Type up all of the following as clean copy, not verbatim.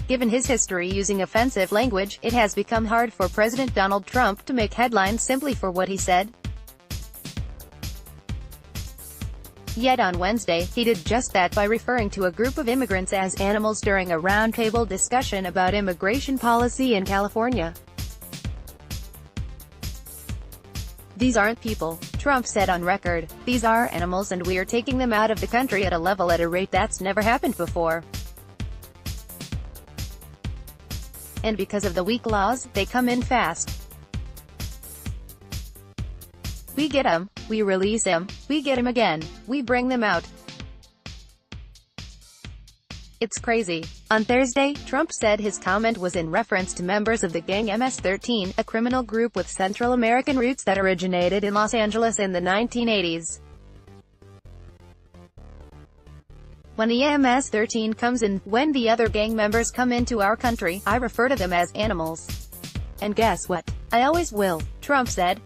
Given his history using offensive language, it has become hard for President Donald Trump to make headlines simply for what he said. Yet on Wednesday, he did just that by referring to a group of immigrants as animals during a roundtable discussion about immigration policy in California. "These aren't people," Trump said on record. "These are animals and we are taking them out of the country at a rate that's never happened before. And because of the weak laws, they come in fast. We get them, we release them, we get them again, we bring them out. It's crazy." On Thursday, Trump said his comment was in reference to members of the gang MS-13, a criminal group with Central American roots that originated in Los Angeles in the 1980s. "When the MS-13 comes in, when the other gang members come into our country, I refer to them as animals. And guess what? I always will," Trump said.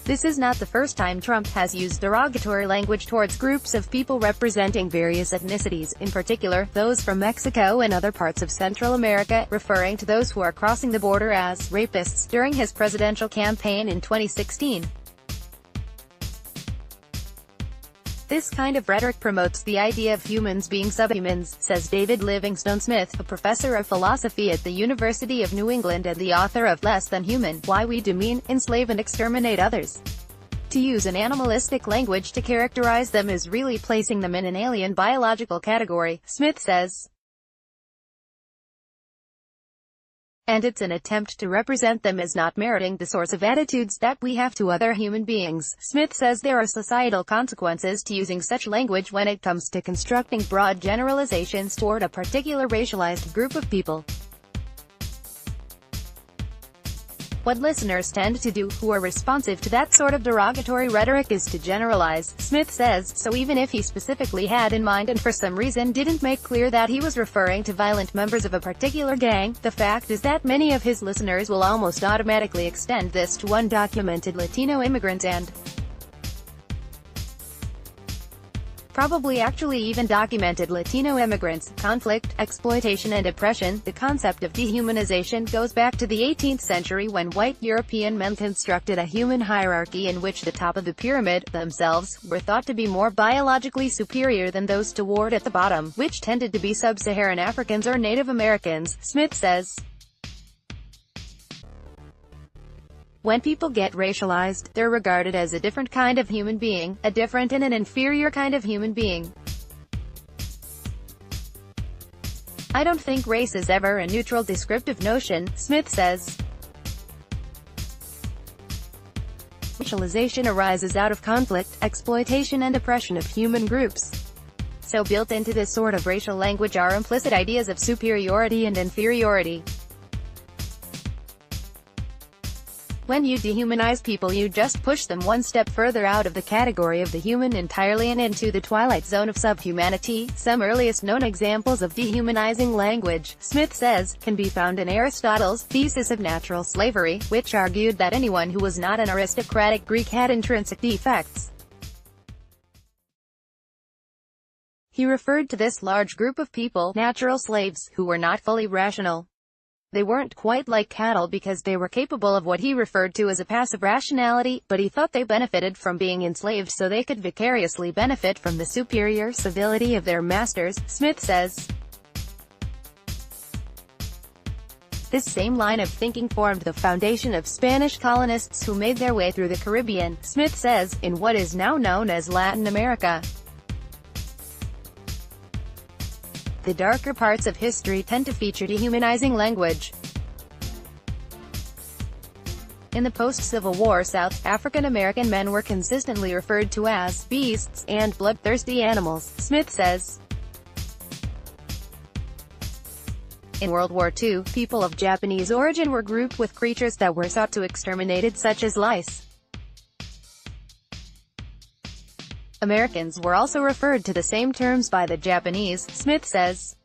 This is not the first time Trump has used derogatory language towards groups of people representing various ethnicities, in particular, those from Mexico and other parts of Central America, referring to those who are crossing the border as rapists during his presidential campaign in 2016. "This kind of rhetoric promotes the idea of humans being subhumans," says David Livingstone Smith, a professor of philosophy at the University of New England and the author of Less Than Human: Why We Demean, Enslave and Exterminate Others. "To use an animalistic language to characterize them is really placing them in an alien biological category," Smith says. "And it's an attempt to represent them as not meriting the sorts of attitudes that we have to other human beings." Smith says there are societal consequences to using such language when it comes to constructing broad generalizations toward a particular racialized group of people. "What listeners tend to do, who are responsive to that sort of derogatory rhetoric, is to generalize," Smith says, so even if he specifically had in mind and for some reason didn't make clear that he was referring to violent members of a particular gang, the fact is that many of his listeners will almost automatically extend this to undocumented Latino immigrants and probably actually even documented Latino immigrants. Conflict, exploitation and oppression. The concept of dehumanization goes back to the 18th century when white European men constructed a human hierarchy in which the top of the pyramid, themselves, were thought to be more biologically superior than those toward at the bottom, which tended to be sub-Saharan Africans or Native Americans, Smith says. When people get racialized, they're regarded as a different kind of human being, a different and an inferior kind of human being. "I don't think race is ever a neutral descriptive notion," Smith says. Racialization arises out of conflict, exploitation and oppression of human groups. So built into this sort of racial language are implicit ideas of superiority and inferiority. When you dehumanize people, you just push them one step further out of the category of the human entirely and into the twilight zone of subhumanity. Some earliest known examples of dehumanizing language, Smith says, can be found in Aristotle's Thesis of Natural Slavery, which argued that anyone who was not an aristocratic Greek had intrinsic defects. He referred to this large group of people, natural slaves, who were not fully rational. They weren't quite like cattle because they were capable of what he referred to as a passive rationality, but he thought they benefited from being enslaved so they could vicariously benefit from the superior civility of their masters, Smith says. This same line of thinking formed the foundation of Spanish colonists who made their way through the Caribbean, Smith says, in what is now known as Latin America. The darker parts of history tend to feature dehumanizing language. In the post-Civil War South, African American men were consistently referred to as beasts and bloodthirsty animals, Smith says. In World War II, people of Japanese origin were grouped with creatures that were sought to exterminated, such as lice. Americans were also referred to the same terms by the Japanese, Smith says.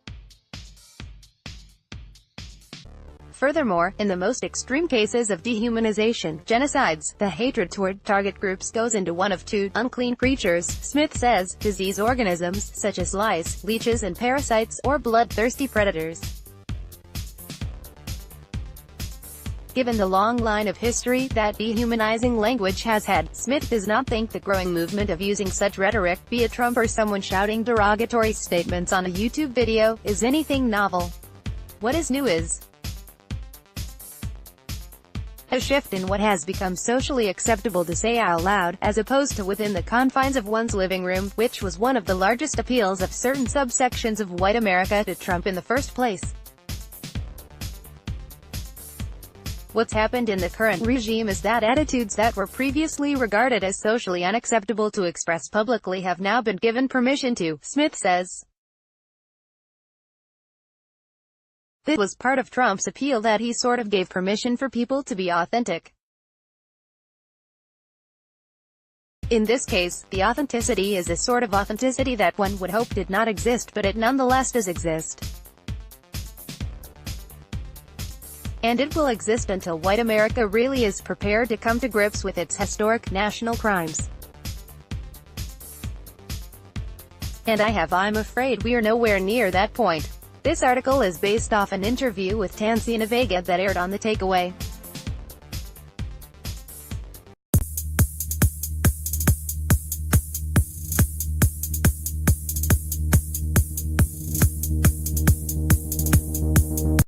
Furthermore, in the most extreme cases of dehumanization, genocides, the hatred toward target groups goes into one of two: unclean creatures, Smith says, disease organisms, such as lice, leeches and parasites, or bloodthirsty predators. Given the long line of history that dehumanizing language has had, Smith does not think the growing movement of using such rhetoric, be it Trump or someone shouting derogatory statements on a YouTube video, is anything novel. What is new is a shift in what has become socially acceptable to say out loud, as opposed to within the confines of one's living room, which was one of the largest appeals of certain subsections of white America to Trump in the first place. What's happened in the current regime is that attitudes that were previously regarded as socially unacceptable to express publicly have now been given permission to, Smith says. This was part of Trump's appeal, that he sort of gave permission for people to be authentic. In this case, the authenticity is a sort of authenticity that one would hope did not exist, but it nonetheless does exist. And it will exist until white America really is prepared to come to grips with its historic, national crimes. And I'm afraid we are nowhere near that point. This article is based off an interview with Tansina Vega that aired on The Takeaway.